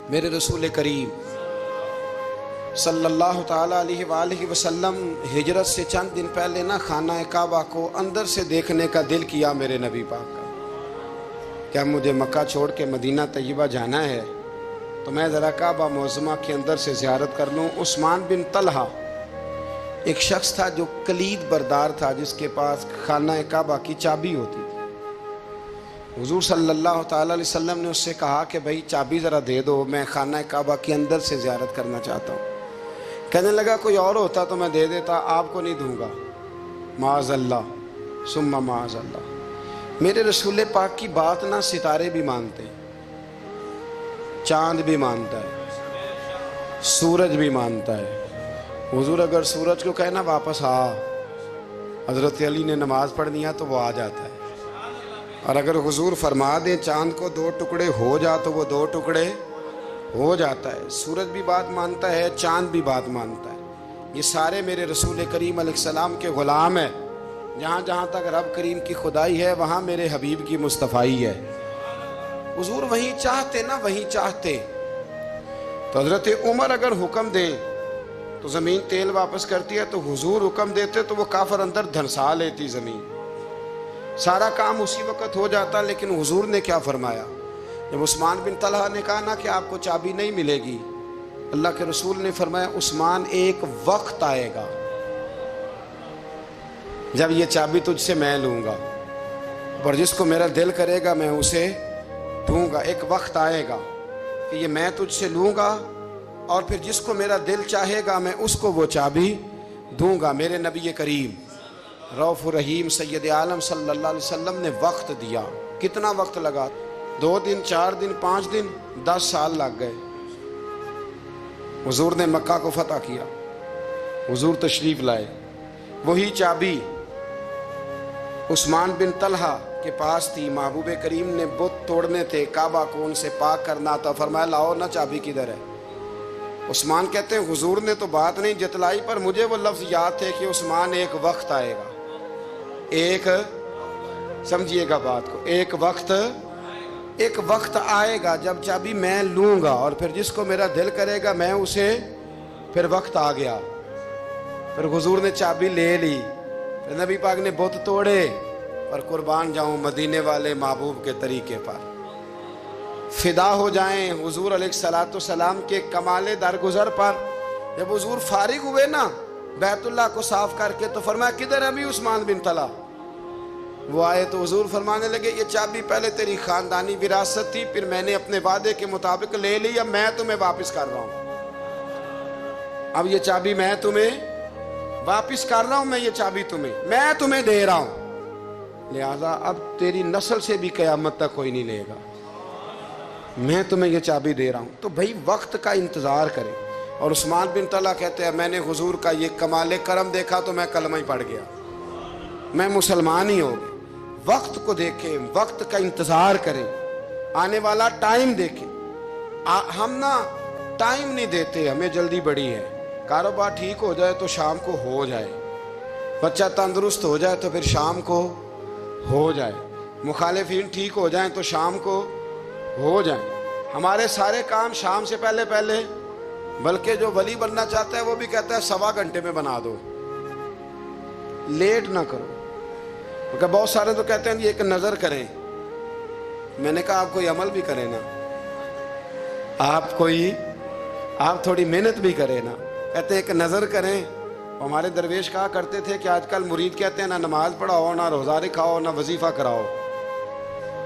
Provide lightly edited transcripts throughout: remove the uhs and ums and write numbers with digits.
میرے رسول کریم صلی اللہ تعالیٰ علیہ وآلہ وسلم ہجرت سے چند دن پہلے نا خانہ کعبہ کو اندر سے دیکھنے کا دل کیا میرے نبی پاک کا کہ مجھے مکہ چھوڑ کے مدینہ طیبہ جانا ہے تو میں ذرا کعبہ معظمہ کے اندر سے زیارت کر لوں۔ عثمان بن طلحہ ایک شخص تھا جو کلید بردار تھا، جس کے پاس خانہ کعبہ کی چابی ہوتی تھی۔ حضور صلی اللہ تعالیٰ علیہ وسلم نے اس سے کہا کہ بھائی چابی ذرا دے دو، میں خانہ کعبہ کے اندر سے زیارت کرنا چاہتا ہوں۔ کہنے لگا کوئی اور ہوتا تو میں دے دیتا، آپ کو نہیں دوں گا۔ معاذ اللہ ثم معاذ اللہ۔ میرے رسول پاک کی بات نہ ستارے بھی مانتے ہیں، چاند بھی مانتا ہے، سورج بھی مانتا ہے۔ حضور اگر سورج کو کہنا واپس آ، حضرت علی نے نماز پڑھنی ہے تو وہ آ جاتا ہے، اور اگر حضور فرما دیں چاند کو 2 ٹکڑے ہو جا تو وہ 2 ٹکڑے ہو جاتا ہے۔ سورج بھی بات مانتا ہے، چاند بھی بات مانتا ہے۔ یہ سارے میرے رسول کریم علیہ السلام کے غلام ہیں۔ جہاں جہاں تک رب کریم کی خدائی ہے وہاں میرے حبیب کی مصطفائی ہے۔ حضور وہیں چاہتے نا، وہیں چاہتے تو حضرت عمر اگر حکم دے تو زمین تیل واپس کرتی ہے، تو حضور حکم دیتے تو وہ کافر اندر دھنسا لیتی زمین، سارا کام اسی وقت ہو جاتا۔ لیکن حضور نے کیا فرمایا؟ جب عثمان بن طلحہ نے کہا نا کہ آپ کو چابی نہیں ملے گی، اللہ کے رسول نے فرمایا عثمان ایک وقت آئے گا جب یہ چابی تجھ سے میں لوں گا، اور جس کو میرا دل کرے گا میں اسے دوں گا۔ ایک وقت آئے گا کہ یہ میں تجھ سے لوں گا، اور پھر جس کو میرا دل چاہے گا میں اس کو وہ چابی دوں گا۔ میرے نبی کریم رؤوف الرحیم سید عالم صلی اللہ علیہ وسلم نے وقت دیا۔ کتنا وقت لگا؟ 2 دن، 4 دن، 5 دن، 10 سال لگ گئے۔ حضور نے مکہ کو فتح کیا، حضور تشریف لائے، وہی چابی عثمان بن طلحہ کے پاس تھی۔ محبوب کریم نے بت توڑنے تھے، کعبہ کو ان سے پاک کرنا تھا، فرمایا لاؤ نا چابی کدھر ہے؟ عثمان کہتے ہیں حضور نے تو بات نہیں جتلائی، پر مجھے وہ لفظ یاد تھے کہ عثمان ایک وقت آئے گا، ایک سمجھیے گا بات کو، ایک وقت آئے گا جب چابی میں لوں گا، اور پھر جس کو میرا دل کرے گا میں اسے، پھر وقت آ گیا۔ پھر حضور نے چابی لے لی، پھر نبی پاک نے بت توڑے، پر قربان جاؤں مدینے والے محبوب کے طریقے پر فدا ہو جائیں حضور علیہ السلام کے کمال درگزر پر۔ جب حضور فارغ ہوئے نا بیت اللہ کو صاف کر کے، تو فرمایا کدھر ہے ابھی عثمان بن طلحہ؟ وہ آئے تو حضور فرمانے لگے یہ چابی پہلے تیری خاندانی وراثت تھی، پھر میں نے اپنے وعدے کے مطابق لے لی، اب میں تمہیں واپس کر رہا ہوں۔ اب یہ چابی میں تمہیں واپس کر رہا ہوں، میں یہ چابی میں تمہیں دے رہا ہوں، لہذا اب تیری نسل سے بھی قیامت تک کوئی نہیں لے گا، میں تمہیں یہ چابی دے رہا ہوں۔ تو بھائی وقت کا انتظار کریں۔ اور عثمان بن طلحہ کہتے ہیں میں نے حضور کا یہ کمال کرم دیکھا تو میں کلمہ ہی پڑھ گیا، میں مسلمان ہی ہو گیا۔ وقت کو دیکھیں، وقت کا انتظار کریں، آنے والا ٹائم دیکھیں۔ ہم نا ٹائم نہیں دیتے، ہمیں جلدی بڑی ہے۔ کاروبار ٹھیک ہو جائے تو شام کو ہو جائے، بچہ تندرست ہو جائے تو پھر شام کو ہو جائے، مخالفین ٹھیک ہو جائیں تو شام کو ہو جائیں۔ ہمارے سارے کام شام سے پہلے بلکہ جو ولی بننا چاہتا ہے وہ بھی کہتا ہے 1.25 گھنٹے میں بنا دو، لیٹ نہ کرو۔ کیونکہ بہت سارے تو کہتے ہیں یہ ایک نظر کریں، میں نے کہا آپ کوئی عمل بھی کریں نا، آپ تھوڑی محنت بھی کریں نا۔ کہتے ہیں ایک نظر کریں۔ ہمارے درویش کہا کرتے تھے کہ آج کل مرید کہتے ہیں نہ نماز پڑھاؤ، نہ روزہ رکھاؤ، نہ وظیفہ کراؤ،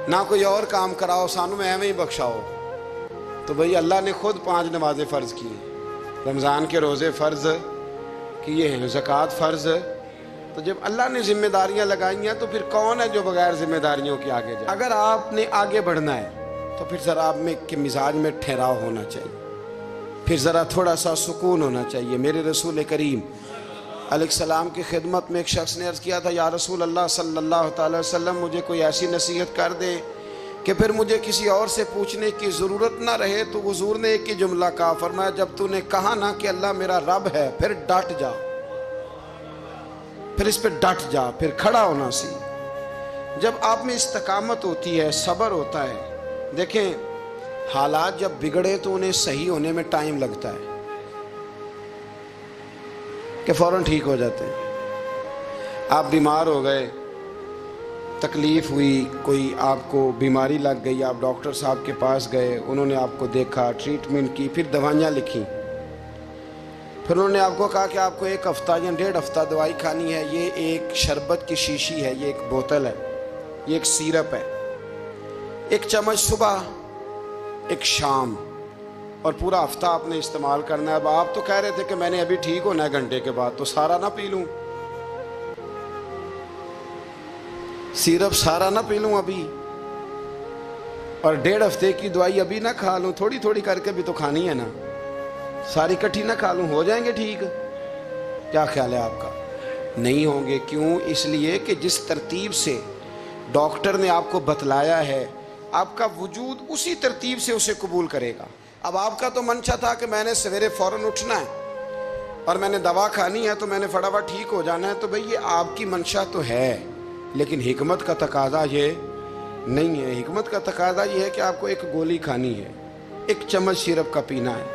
نہ کوئی اور کام کراؤ، سانوں میں ایویں ہی بخشاؤ۔ تو بھئی اللہ نے خود 5 نمازیں فرض کی ہیں، رمضان کے روزے فرض کیے ہیں، زکوٰۃ فرض۔ تو جب اللہ نے ذمہ داریاں لگائی ہیں تو پھر کون ہے جو بغیر ذمہ داریوں کے آگے جائے؟ اگر آپ نے آگے بڑھنا ہے تو پھر ذرا آپ میں کے مزاج میں ٹھہراؤ ہونا چاہیے، پھر ذرا تھوڑا سا سکون ہونا چاہیے۔ میرے رسول کریم علیہ السلام کی خدمت میں ایک شخص نے عرض کیا تھا یا رسول اللہ صلی اللہ تعالی وسلم مجھے کوئی ایسی نصیحت کر دے کہ پھر مجھے کسی اور سے پوچھنے کی ضرورت نہ رہے۔ تو حضور نے ایک ہی جملہ کہا، فرمایا جب تو نے کہا نا کہ اللہ میرا رب ہے، پھر ڈٹ جا، پھر اس پہ ڈٹ جا، پھر کھڑا ہونا سی۔ جب آپ میں استقامت ہوتی ہے، صبر ہوتا ہے، دیکھیں حالات جب بگڑے تو انہیں صحیح ہونے میں ٹائم لگتا ہے کہ فوراً ٹھیک ہو جاتے ہیں. آپ بیمار ہو گئے, تکلیف ہوئی, کوئی آپ کو بیماری لگ گئی, آپ ڈاکٹر صاحب کے پاس گئے, انہوں نے آپ کو دیکھا, ٹریٹمنٹ کی, پھر دوائیاں لکھیں, پھر انہوں نے آپ کو کہا کہ آپ کو 1 ہفتہ یا 1.5 ہفتہ دوائی کھانی ہے, یہ ایک شربت کی شیشی ہے, یہ ایک بوتل ہے, یہ ایک سیرپ ہے, 1 چمچ صبح 1 شام, اور پورا ہفتہ آپ نے استعمال کرنا ہے. اب آپ تو کہہ رہے تھے کہ میں نے ابھی ٹھیک ہونا ہے گھنٹے کے بعد, تو سارا نہ پی لوں, سیرپ سارا نہ پی لوں ابھی, اور 1.5 ہفتے کی دوائی ابھی نہ کھا لوں, تھوڑی تھوڑی کر کے بھی تو کھانی ہے نا, ساری کٹھی نہ کھا لوں, ہو جائیں گے ٹھیک؟ کیا خیال ہے آپ کا؟ نہیں ہوں گے. کیوں؟ اس لیے کہ جس ترتیب سے ڈاکٹر نے آپ کو بتلایا ہے, آپ کا وجود اسی ترتیب سے اسے قبول کرے گا. اب آپ کا تو منشا تھا کہ میں نے سویرے فوراً اٹھنا ہے اور میں نے دوا کھانی ہے تو میں نے فٹافٹ ٹھیک ہو جانا ہے, تو بھئی یہ آپ کی منشا تو ہے, لیکن حکمت کا تقاضا یہ نہیں ہے. حکمت کا تقاضا یہ ہے کہ آپ کو 1 گولی کھانی ہے, 1 چمچ سیرپ کا پینا ہے,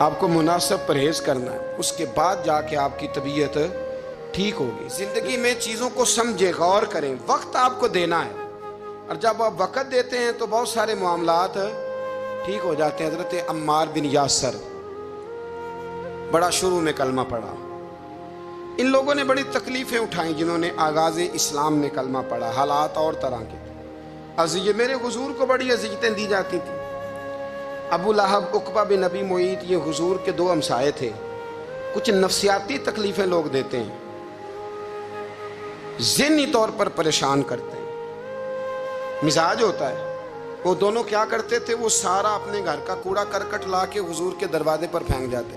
آپ کو مناسب پرہیز کرنا ہے, اس کے بعد جا کے آپ کی طبیعت ٹھیک ہوگی. زندگی میں چیزوں کو سمجھے, غور کریں, وقت آپ کو دینا ہے, اور جب آپ وقت دیتے ہیں تو بہت سارے معاملات ٹھیک ہو جاتے ہیں. حضرت عمار بن یاسر بڑا شروع میں کلمہ پڑھا, ان لوگوں نے بڑی تکلیفیں اٹھائیں جنہوں نے آغاز اسلام میں کلمہ پڑھا. حالات اور طرح کے تھے, میرے حضور کو بڑی اذیتیں دی جاتی تھیں. ابو لہب, عقبہ بن ابی معیط, یہ حضور کے 2 ہمسائے تھے. کچھ نفسیاتی تکلیفیں لوگ دیتے ہیں, ذہنی طور پر پریشان کرتے ہیں, مزاج ہوتا ہے. وہ دونوں کیا کرتے تھے, وہ سارا اپنے گھر کا کوڑا کرکٹ لا کے حضور کے دروازے پر پھینک جاتے.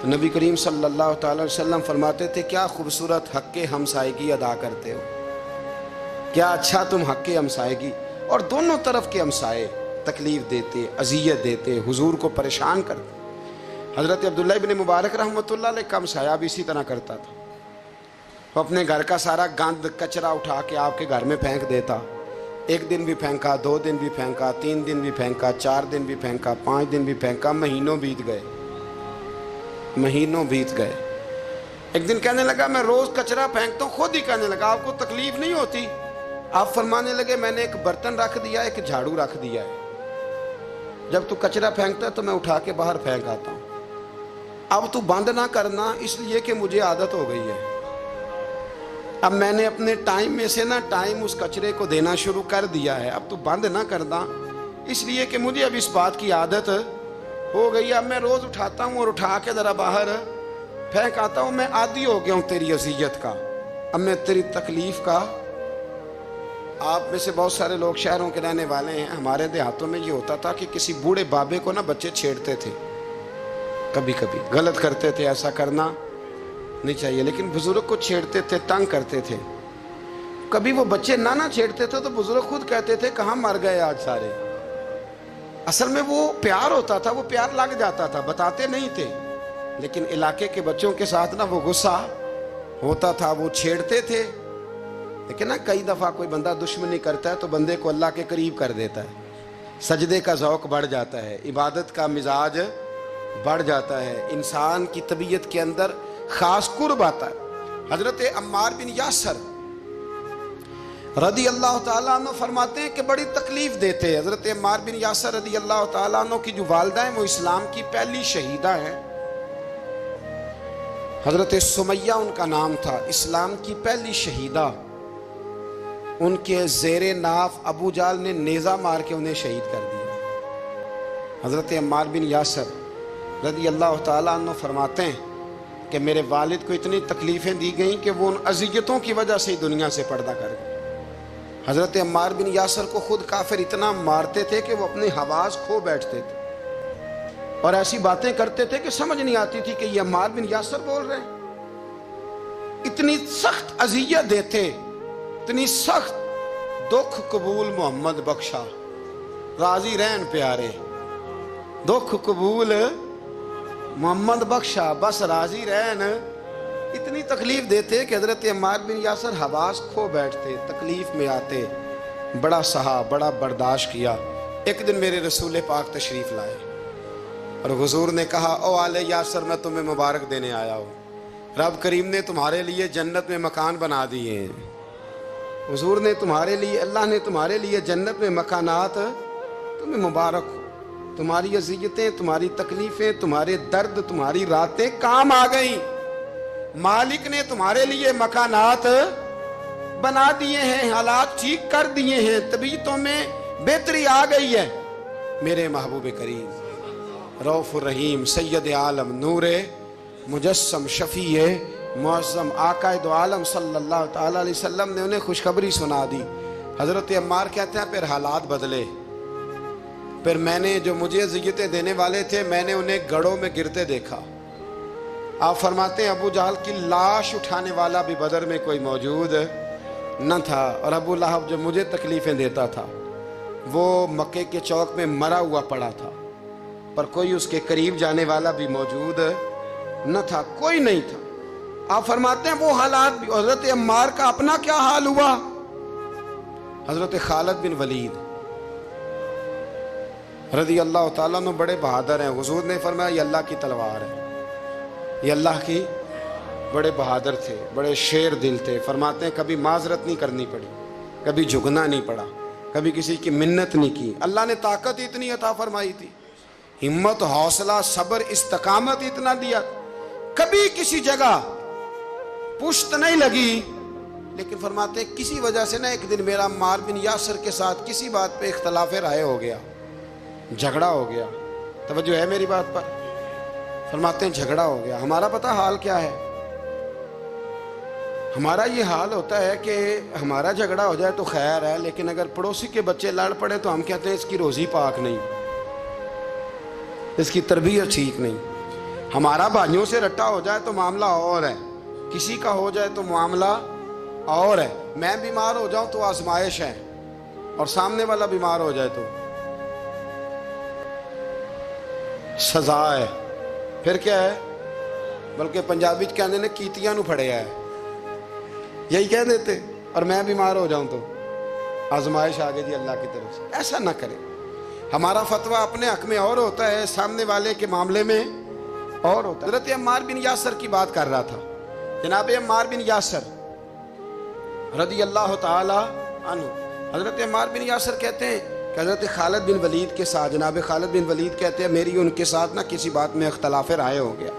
تو نبی کریم صلی اللہ تعالی وسلم فرماتے تھے, کیا خوبصورت حق ہمسائیگی ادا کرتے ہو, کیا اچھا تم حق ہمسائیگی. اور دونوں طرف کے ہمسائے تکلیف دیتے, اذیت دیتے, حضور کو پریشان کرتے. حضرت عبداللہ ابن مبارک رحمۃ اللہ علیہ کا ہمسایہ بھی اسی طرح کرتا تھا. وہ اپنے گھر کا سارا گند کچرا اٹھا کے آپ کے گھر میں پھینک دیتا. 1 دن بھی پھینکا, 2 دن بھی پھینکا, 3 دن بھی پھینکا, 4 دن بھی پھینکا, 5 دن بھی پھینکا, مہینوں بیت گئے, مہینوں بیت گئے. ایک دن کہنے لگا میں روز کچرا پھینکتا ہوں. خود ہی کہنے لگا آپ کو تکلیف نہیں ہوتی؟ آپ فرمانے لگے میں نے 1 برتن رکھ دیا ہے, 1 جھاڑو رکھ دیا ہے, جب تو کچرا پھینکتا ہے تو میں اٹھا کے باہر پھینک آتا ہوں. اب تو بند نہ کرنا, اس لیے کہ مجھے عادت ہو گئی ہے. اب میں نے اپنے ٹائم میں سے نا ٹائم اس کچرے کو دینا شروع کر دیا ہے, اب تو بند نہ کرنا, اس لیے کہ مجھے اب اس بات کی عادت ہو گئی. اب میں روز اٹھاتا ہوں اور اٹھا کے ذرا باہر پھینک آتا ہوں. میں عادی ہو گیا ہوں تیری اذیت کا, اب میں تیری تکلیف کا. آپ میں سے بہت سارے لوگ شہروں کے رہنے والے ہیں, ہمارے دیہاتوں میں یہ ہوتا تھا کہ کسی بوڑھے بابے کو نا بچے چھیڑتے تھے, کبھی کبھی غلط کرتے تھے, ایسا کرنا نہیں چاہیے, لیکن بزرگ کو چھیڑتے تھے, تنگ کرتے تھے. کبھی وہ بچے نہ چھیڑتے تھے تو بزرگ خود کہتے تھے کہاں مر گئے آج سارے. اصل میں وہ پیار ہوتا تھا, وہ پیار لگ جاتا تھا, بتاتے نہیں تھے, لیکن علاقے کے بچوں کے ساتھ نا وہ غصہ ہوتا تھا, وہ چھیڑتے تھے. لیکن نا کئی دفعہ کوئی بندہ دشمنی کرتا ہے تو بندے کو اللہ کے قریب کر دیتا ہے, سجدے کا ذوق بڑھ جاتا ہے, عبادت کا مزاج بڑھ جاتا ہے, انسان کی طبیعت کے اندر خاص قرب آتا ہے. حضرت عمار بن یاسر رضی اللہ تعالیٰ عنہ فرماتے ہیں کہ بڑی تکلیف دیتے. حضرت عمار بن یاسر رضی اللہ تعالیٰ عنہ کی جو والدہ ہیں وہ اسلام کی پہلی شہیدہ ہیں. حضرت سمیہ ان کا نام تھا, اسلام کی پہلی شہیدہ. ان کے زیر ناف ابو جال نے نیزہ مار کے انہیں شہید کر دیا. حضرت عمار بن یاسر رضی اللہ تعالیٰ عنہ فرماتے ہیں کہ میرے والد کو اتنی تکلیفیں دی گئیں کہ وہ ان اذیتوں کی وجہ سے دنیا سے پردہ کر گئے. حضرت عمار بن یاسر کو خود کافر اتنا مارتے تھے کہ وہ اپنے حواس کھو بیٹھتے تھے اور ایسی باتیں کرتے تھے کہ سمجھ نہیں آتی تھی کہ یہ عمار بن یاسر بول رہے ہیں. اتنی سخت اذیت دیتے, اتنی سخت. دکھ قبول محمد بخشا, راضی رہن پیارے, دکھ قبول محمد بخشا, بس راضی رہن. اتنی تکلیف دیتے کہ حضرت عمار بن یاسر حواس کھو بیٹھتے, تکلیف میں آتے. بڑا سہا, بڑا برداشت کیا. ایک دن میرے رسول پاک تشریف لائے اور حضور نے کہا او آل یاسر میں تمہیں مبارک دینے آیا ہوں، رب کریم نے تمہارے لیے جنت میں مکان بنا دیے ہیں۔ حضور نے تمہارے لیے، اللہ نے تمہارے لیے جنت میں مکانات، تمہیں مبارک ہو، تمہاری اذیتیں، تمہاری تکلیفیں، تمہارے درد، تمہاری راتیں کام آ گئیں، مالک نے تمہارے لیے مکانات بنا دیے ہیں، حالات ٹھیک کر دیے ہیں، طبیعتوں میں بہتری آ گئی ہے۔ میرے محبوب کریم رؤوف الرحیم سید عالم نور مجسم شفیع معظم آقا دو عالم صلی اللہ تعالی علیہ وسلم نے انہیں خوشخبری سنا دی۔ حضرت عمار کہتے ہیں پھر حالات بدلے، پھر میں نے جو مجھے اذیتیں دینے والے تھے میں نے انہیں گڑھوں میں گرتے دیکھا۔ آپ فرماتے ہیں ابو جہل کی لاش اٹھانے والا بھی بدر میں کوئی موجود نہ تھا، اور ابو لہب جو مجھے تکلیفیں دیتا تھا وہ مکے کے چوک میں مرا ہوا پڑا تھا، پر کوئی اس کے قریب جانے والا بھی موجود نہ تھا، کوئی نہیں تھا۔ آپ فرماتے ہیں وہ حالات بھی۔ حضرت عمار کا اپنا کیا حال ہوا؟ حضرت خالد بن ولید رضی اللہ تعالیٰ عنہ بڑے بہادر ہیں۔ حضور نے فرمایا یہ اللہ کی تلوار ہے، یہ اللہ کی، بڑے بہادر تھے، بڑے شیر دل تھے۔ فرماتے ہیں کبھی معذرت نہیں کرنی پڑی، کبھی جھکنا نہیں پڑا، کبھی کسی کی منت نہیں کی۔ اللہ نے طاقت اتنی عطا فرمائی تھی، ہمت، حوصلہ، صبر، استقامت اتنا دیا، کبھی کسی جگہ پشت نہیں لگی۔ لیکن فرماتے ہیں کسی وجہ سے نہ ایک دن میرا عمار بن یاسر کے ساتھ کسی بات پہ اختلاف رائے ہو گیا، جھگڑا ہو گیا۔ توجہ ہے میری بات پر؟ فرماتے ہیں جھگڑا ہو گیا۔ ہمارا پتہ حال کیا ہے؟ ہمارا یہ حال ہوتا ہے کہ ہمارا جھگڑا ہو جائے تو خیر ہے، لیکن اگر پڑوسی کے بچے لڑ پڑے تو ہم کہتے ہیں اس کی روزی پاک نہیں، اس کی تربیت ٹھیک نہیں۔ ہمارا بھائیوں سے رٹا ہو جائے تو معاملہ اور ہے، کسی کا ہو جائے تو معاملہ اور ہے۔ میں بیمار ہو جاؤں تو آزمائش ہے، اور سامنے والا بیمار ہو جائے تو سزا ہے۔ پھر کیا ہے؟ بلکہ پنجابی کہنے نے کیتیاں نو پھڑیا ہے، یہی کہہ دیتے۔ اور میں بیمار ہو جاؤں تو آزمائش آگے جی اللہ کی طرف سے۔ ایسا نہ کریں، ہمارا فتویٰ اپنے حق میں اور ہوتا ہے، سامنے والے کے معاملے میں اور ہوتا ہے۔ حضرت عمار بن یاسر کی بات کر رہا تھا، جناب عمار بن یاسر رضی اللہ تعالی عنہ۔ حضرت عمار بن یاسر کہتے ہیں کہ حضرت خالد بن ولید کے ساتھ، جناب خالد بن ولید کہتے ہیں میری ان کے ساتھ نہ کسی بات میں اختلاف رائے ہو گیا،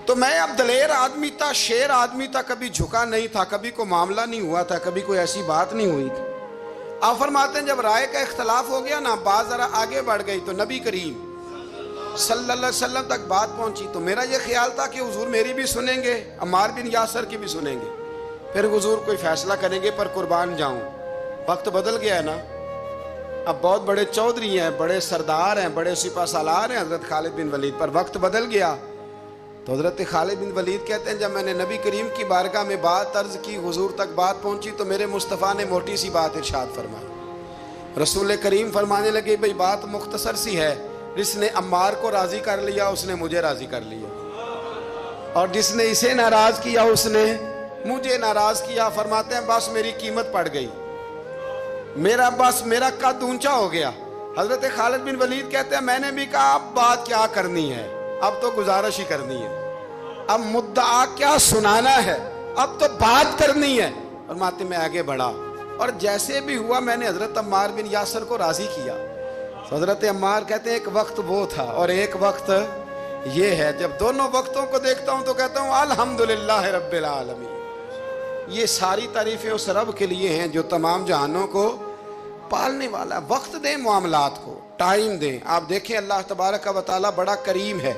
تو میں اب دلیر آدمی تھا، شیر آدمی تھا، کبھی جھکا نہیں تھا، کبھی کوئی معاملہ نہیں ہوا تھا، کبھی کوئی ایسی بات نہیں ہوئی تھی۔ آپ فرماتے ہیں جب رائے کا اختلاف ہو گیا نا، بات ذرا آگے بڑھ گئی تو نبی کریم صلی اللہ علیہ وسلم تک بات پہنچی، تو میرا یہ خیال تھا کہ حضور میری بھی سنیں گے، عمار بن یاسر کی بھی سنیں گے، پھر حضور کوئی فیصلہ کریں گے، پر قربان جاؤں وقت بدل گیا ہے نا۔ اب بہت بڑے چودھری ہیں، بڑے سردار ہیں، بڑے سپہ سالار ہیں حضرت خالد بن ولید، پر وقت بدل گیا۔ تو حضرت خالد بن ولید کہتے ہیں جب میں نے نبی کریم کی بارگاہ میں بات عرض کی، حضور تک بات پہنچی، تو میرے مصطفیٰ نے موٹی سی بات ارشاد فرمائی۔ رسول کریم فرمانے لگے بھئی بات مختصر سی ہے، جس نے عمار کو راضی کر لیا اس نے مجھے راضی کر لیا، اور جس نے اسے ناراض کیا اس نے مجھے ناراض کیا۔ فرماتے ہیں بس میری قیمت پڑ گئی، میرا قد اونچا ہو گیا۔ حضرت خالد بن ولید کہتے ہیں میں نے بھی کہا اب بات کیا کرنی ہے، اب تو گزارش ہی کرنی ہے، اب مدعا کیا سنانا ہے، اب تو بات کرنی ہے۔ فرماتے میں آگے بڑھا، اور جیسے بھی ہوا میں نے حضرت عمار بن یاسر کو راضی کیا۔ حضرت عمار کہتے ہیں ایک وقت وہ تھا اور ایک وقت یہ ہے، جب دونوں وقتوں کو دیکھتا ہوں تو کہتا ہوں الحمدللہ رب العالمین۔ یہ ساری تعریفیں اس رب کے لیے ہیں جو تمام جہانوں کو پالنے والا۔ وقت دیں معاملات کو، ٹائم دیں۔ آپ دیکھیں اللہ تبارک و تعالی بڑا کریم ہے۔